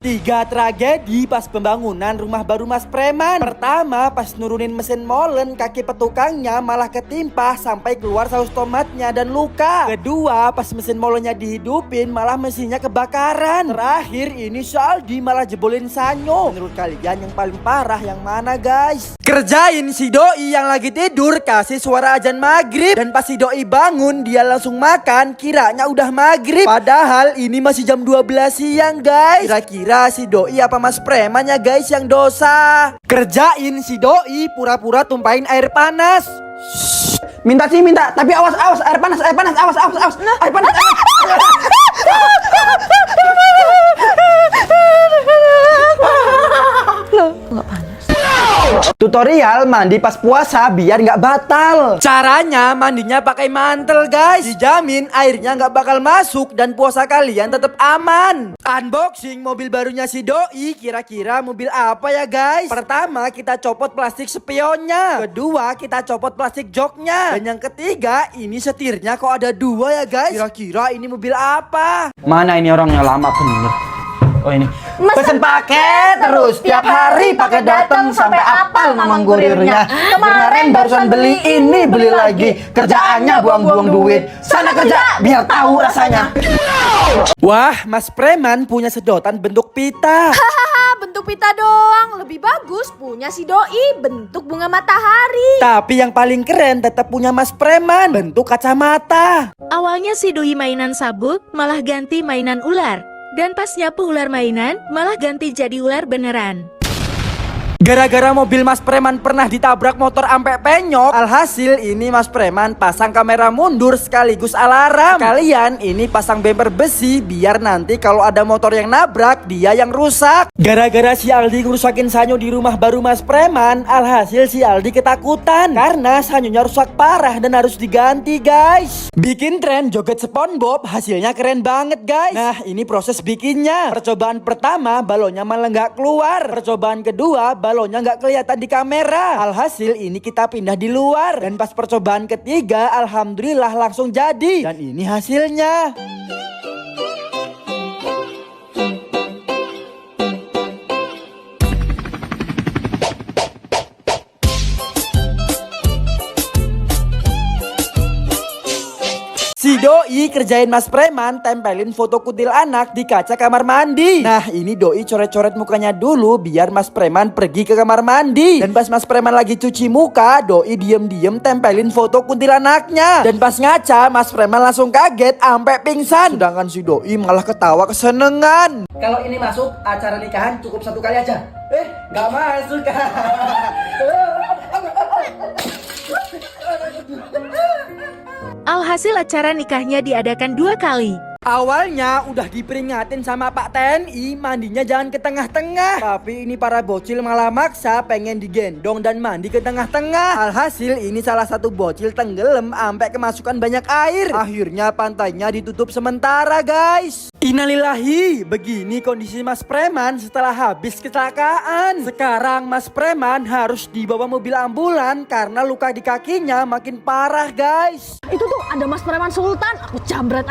3 tragedi pas pembangunan rumah baru Mas Preman. Pertama, pas nurunin mesin molen, kaki petukangnya malah ketimpa sampai keluar saus tomatnya dan luka. Kedua, pas mesin molennya dihidupin, malah mesinnya kebakaran. Terakhir, ini Saldi malah jebolin sanyo. Menurut kalian yang paling parah yang mana, guys? Kerjain si doi yang lagi tidur kasih suara azan maghrib. Dan pas si doi bangun, dia langsung makan, kiranya udah maghrib. Padahal ini masih jam 12 siang, guys. Kira-kira si doi apa Mas Preman ya, guys, yang dosa? Kerjain si doi pura-pura tumpahin air panas. Minta sih minta, tapi awas air panas, awas air panas. Loh, nggak panas. Tutorial mandi pas puasa biar nggak batal. Caranya mandinya pakai mantel, guys. Dijamin airnya nggak bakal masuk dan puasa kalian tetap aman. Unboxing mobil barunya si doi. Kira-kira mobil apa ya, guys? Pertama, kita copot plastik spionnya. Kedua, kita copot plastik joknya. Dan yang ketiga, ini setirnya kok ada 2 ya, guys. Kira-kira ini mobil apa? Mana ini orangnya lama bener. Oh ini. Pesen paket terus tiap hari pakai datang sampai apal nama kurirnya. Kemarin barusan beli ini beli lagi. Kerjaannya buang-buang duit. Sana kerja biar tahu rasanya. Wah, Mas Preman punya sedotan bentuk pita. Hahaha, bentuk pita doang. Lebih bagus punya si doi bentuk bunga matahari. Tapi yang paling keren tetap punya Mas Preman bentuk kacamata. Awalnya si doi mainan sabuk, malah ganti mainan ular. Dan pas nyapu ular mainan, malah ganti jadi ular beneran. Gara-gara mobil Mas Preman pernah ditabrak motor ampe penyok, alhasil ini Mas Preman pasang kamera mundur sekaligus alarm. Kalian ini pasang bumper besi biar nanti kalau ada motor yang nabrak dia yang rusak. Gara-gara si Aldi ngerusakin sanyo di rumah baru Mas Preman, alhasil si Aldi ketakutan karena sanyonya rusak parah dan harus diganti, guys. Bikin tren joget SpongeBob hasilnya keren banget, guys. Nah, ini proses bikinnya. Percobaan pertama balonnya malah nggak keluar. Percobaan kedua balonnya nggak kelihatan di kamera. Alhasil ini kita pindah di luar. Dan pas percobaan ketiga, alhamdulillah langsung jadi. Dan ini hasilnya. Si doi kerjain Mas Preman tempelin foto kutil anak di kaca kamar mandi. Nah, ini doi coret-coret mukanya dulu biar Mas Preman pergi ke kamar mandi. Dan pas Mas Preman lagi cuci muka, doi diem-diem tempelin foto kutil anaknya. Dan pas ngaca, Mas Preman langsung kaget ampe pingsan. Sedangkan si doi malah ketawa kesenengan. Kalau ini masuk acara nikahan cukup 1 kali aja. Nggak masuk. Alhasil acara nikahnya diadakan 2 kali. Awalnya udah diperingatin sama Pak TNI mandinya jangan ke tengah-tengah. Tapi ini para bocil malah maksa pengen digendong dan mandi ke tengah-tengah. Alhasil ini salah satu bocil tenggelam sampai kemasukan banyak air. Akhirnya pantainya ditutup sementara, guys. Innalillahi, begini kondisi Mas Preman setelah habis kecelakaan. Sekarang Mas Preman harus dibawa mobil ambulan karena luka di kakinya makin parah, guys. Itu tuh ada Mas Preman Sultan. Aku jambret.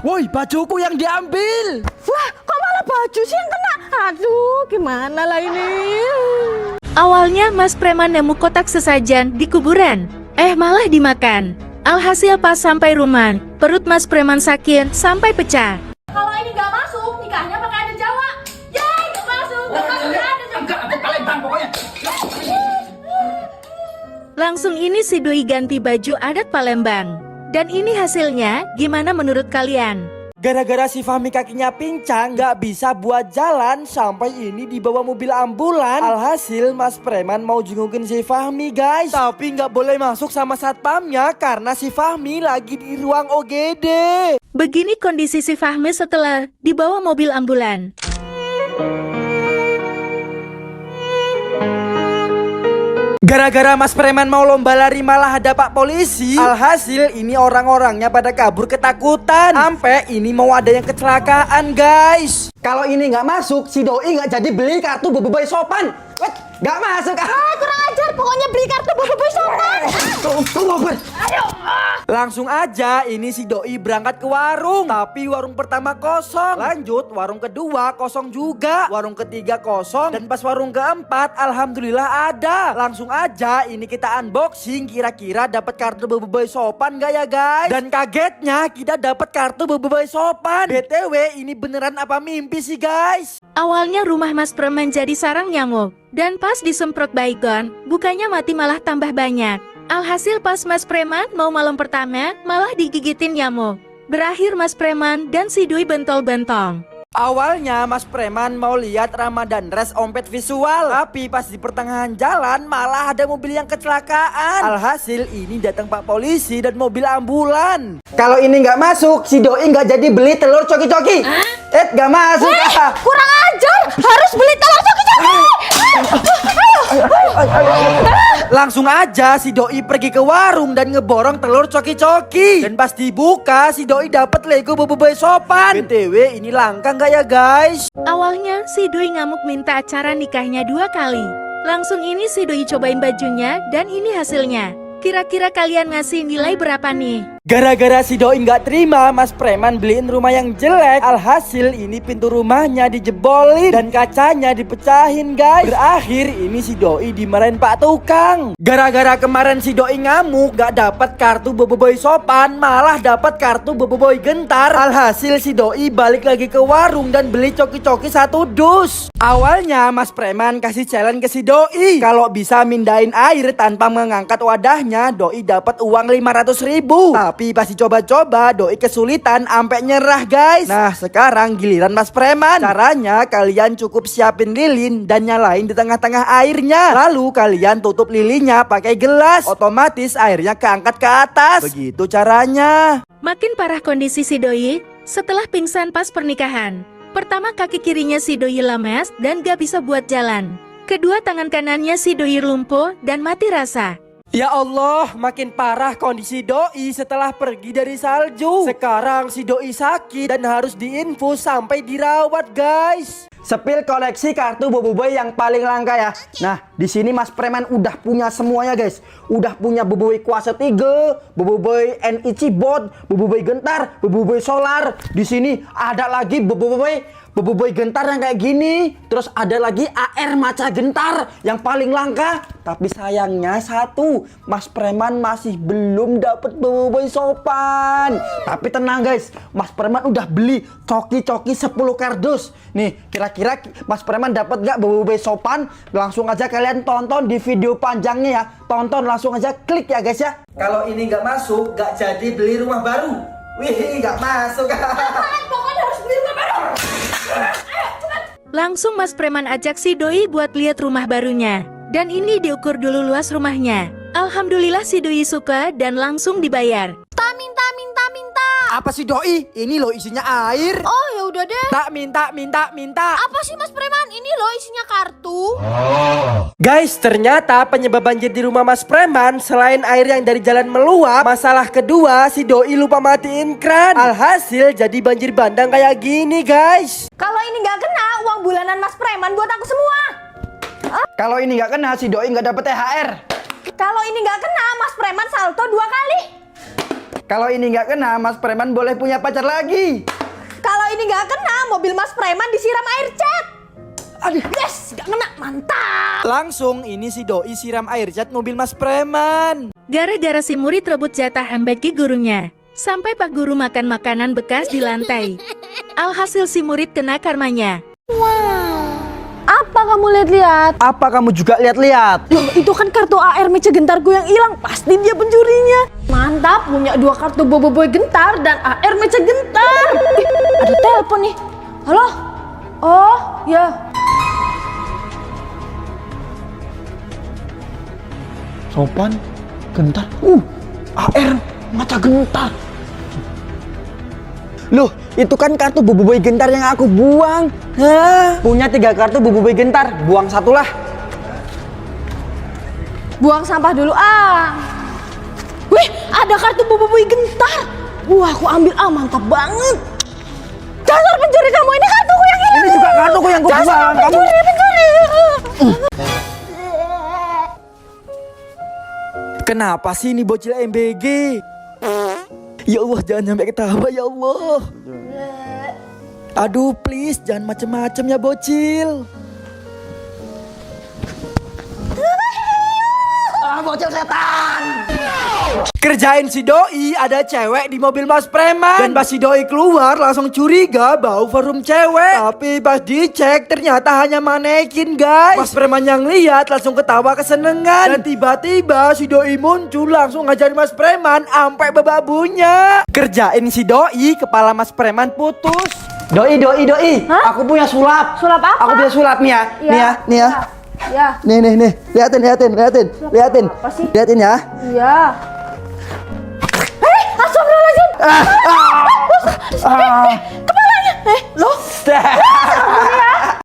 Woi, bajuku yang diambil. Wah, kok malah baju sih yang kena? Aduh, gimana lah ini? Awalnya Mas Preman nemu kotak sesajen di kuburan. Malah dimakan. Alhasil pas sampai rumah, perut Mas Preman sakit sampai pecah. Kalau ini nggak masuk, nikahnya pakai adat Jawa. Yeay, nggak masuk adat Jawa. Langsung ini si doi ganti baju adat Palembang. Dan ini hasilnya, gimana menurut kalian? Gara-gara si Fahmi kakinya pincang gak bisa buat jalan sampai ini dibawa mobil ambulan. Alhasil Mas Preman mau jengukin si Fahmi, guys. Tapi gak boleh masuk sama satpamnya karena si Fahmi lagi di ruang OGD. Begini kondisi si Fahmi setelah dibawa mobil ambulan. Gara-gara Mas Preman mau lomba lari malah ada Pak Polisi. Alhasil ini orang-orangnya pada kabur ketakutan. Sampai ini mau ada yang kecelakaan, guys. Kalau ini nggak masuk, si doi nggak jadi beli kartu Boboiboy Sopan. Wait, nggak masuk. Kurang ajar, pokoknya beli kartu Boboiboy Sopan. Tunggu, Ber. Langsung aja ini si doi berangkat ke warung. Tapi warung pertama kosong. Lanjut warung kedua kosong juga. Warung ketiga kosong. Dan pas warung keempat alhamdulillah ada. Langsung aja ini kita unboxing. Kira-kira dapat kartu Boboiboy Sopan gak ya guys? Dan kagetnya kita dapat kartu Boboiboy Sopan. BTW ini beneran apa mimpi sih guys? Awalnya rumah Mas Preman jadi sarang nyamuk. Dan pas disemprot baygon, bukannya mati malah tambah banyak. Alhasil pas Mas Preman mau malam pertama, malah digigitin nyamuk. Berakhir Mas Preman dan si Doi bentol-bentong. Awalnya Mas Preman mau lihat Ramadan Dress ompet visual. Tapi pas di pertengahan jalan malah ada mobil yang kecelakaan. Alhasil ini datang Pak Polisi dan mobil ambulan. Kalau ini nggak masuk, si doi nggak jadi beli telur coki-coki. Nggak masuk. Kurang ajar, harus beli telur coki-coki. Langsung aja si doi pergi ke warung dan ngeborong telur coki-coki. Dan pas dibuka si doi dapat Lego Boboiboy Sopan. BTW ini langka nggak ya guys? Awalnya si Doi ngamuk minta acara nikahnya 2 kali. Langsung ini si Doi cobain bajunya dan ini hasilnya. Kira-kira kalian ngasih nilai berapa nih? Gara-gara si doi nggak terima Mas Preman beliin rumah yang jelek. Alhasil ini pintu rumahnya dijebolin dan kacanya dipecahin guys. Berakhir ini si doi dimarahin Pak Tukang. Gara-gara kemarin si doi ngamuk gak dapat kartu Boboiboy Sopan, malah dapat kartu Boboiboy Gentar. Alhasil si doi balik lagi ke warung dan beli coki-coki 1 dus. Awalnya Mas Preman kasih challenge ke si doi, kalau bisa mindahin air tanpa mengangkat wadahnya, doi dapat uang 500.000. Tapi pas dicoba-coba doi kesulitan ampe nyerah guys. Nah sekarang giliran Mas Preman. Caranya kalian cukup siapin lilin dan nyalain di tengah-tengah airnya. Lalu kalian tutup lilinnya pakai gelas. Otomatis airnya keangkat ke atas. Begitu caranya. Makin parah kondisi si Doi setelah pingsan pas pernikahan. Pertama kaki kirinya si Doi lemes dan gak bisa buat jalan. Kedua tangan kanannya si Doi lumpuh dan mati rasa. Ya Allah, makin parah kondisi doi setelah pergi dari salju. Sekarang si doi sakit dan harus diinfus sampai dirawat guys. Sepil koleksi kartu Boboiboy yang paling langka ya. Nah, di sini Mas Preman udah punya semuanya guys. Udah punya Boboiboy Kuasa 3, Boboiboy NIC Bot, Boboiboy Gentar, Boboiboy Solar. Di sini ada lagi Boboiboy Gentar yang kayak gini. Terus ada lagi AR Maca Gentar yang paling langka. Tapi sayangnya satu, Mas Preman masih belum dapet Boboiboy Sopan. Tapi tenang guys, Mas Preman udah beli coki-coki 10 kardus. Nih, kira-kira Mas Preman dapat gak Boboiboy Sopan? Langsung aja kalian tonton di video panjangnya ya. Tonton langsung aja, klik ya guys ya. Kalau ini nggak masuk, nggak jadi beli rumah baru. Wih, nggak masuk. Pokoknya harus beli rumah baru. Langsung Mas Preman ajak si Doi buat lihat rumah barunya. Dan ini diukur dulu luas rumahnya. Alhamdulillah si Doi suka dan langsung dibayar. Minta. Apa sih doi? Ini loh isinya air. Oh ya udah deh. Tak minta. Apa sih Mas Preman? Ini loh isinya kartu. Guys, ternyata penyebab banjir di rumah Mas Preman selain air yang dari jalan meluap, masalah kedua si doi lupa matiin kran. Alhasil jadi banjir bandang kayak gini guys. Kalau ini nggak kena, uang bulanan Mas Preman buat aku semua. Kalau ini nggak kena, si doi nggak dapet THR. Kalau ini nggak kena, Mas Preman salto 2 kali. Kalau ini nggak kena, Mas Preman boleh punya pacar lagi. Kalau ini nggak kena, mobil Mas Preman disiram air cat. Aduh, yes, nggak kena, mantap. Langsung ini si doi siram air cat mobil Mas Preman. Gara-gara si murid rebut jatah bagi gurunya. Sampai Pak Guru makan makanan bekas di lantai. Alhasil si murid kena karmanya. Apa kamu lihat-lihat? Apa kamu juga lihat-lihat? Loh, itu kan kartu AR Meja Gentarku yang hilang. Pasti dia pencurinya. Mantap, punya 2 kartu Boboiboy Gentar dan AR Meja Gentar. Ih, ada telepon nih. Halo? Oh, ya. Sopan, Gentar, AR Maca Gentar. Loh, itu kan kartu Boboiboy Gentar yang aku buang. Hah? Punya 3 kartu Boboiboy Gentar, buang 1 lah. Buang sampah dulu ah. Wih, ada kartu Boboiboy Gentar. Wah, aku ambil mantap banget. Dasar pencuri kamu, ini kartuku yang hilang. yang gue buang. Kamu Kenapa sih ini bocil MBG? Ya Allah, jangan sampai ketawa ya Allah. Aduh, please jangan macem-macem ya bocil. bocil setan. Kerjain si Doi, ada cewek di mobil Mas Preman. Dan pas si Doi keluar langsung curiga bau parfum cewek. Tapi pas dicek ternyata hanya manekin guys. Mas Preman yang lihat langsung ketawa kesenengan. Dan tiba-tiba si Doi muncul langsung ngajarin Mas Preman ampe babunya. Kerjain si Doi, kepala Mas Preman putus. Doi. Hah? Aku punya sulap. Sulap apa? Aku punya sulap nih ya. Nih ya. Ya. Nih. Liatin. Apa sih? Liatin ya. Iya. Astagfirullahaladzim. Kepalanya. Loh.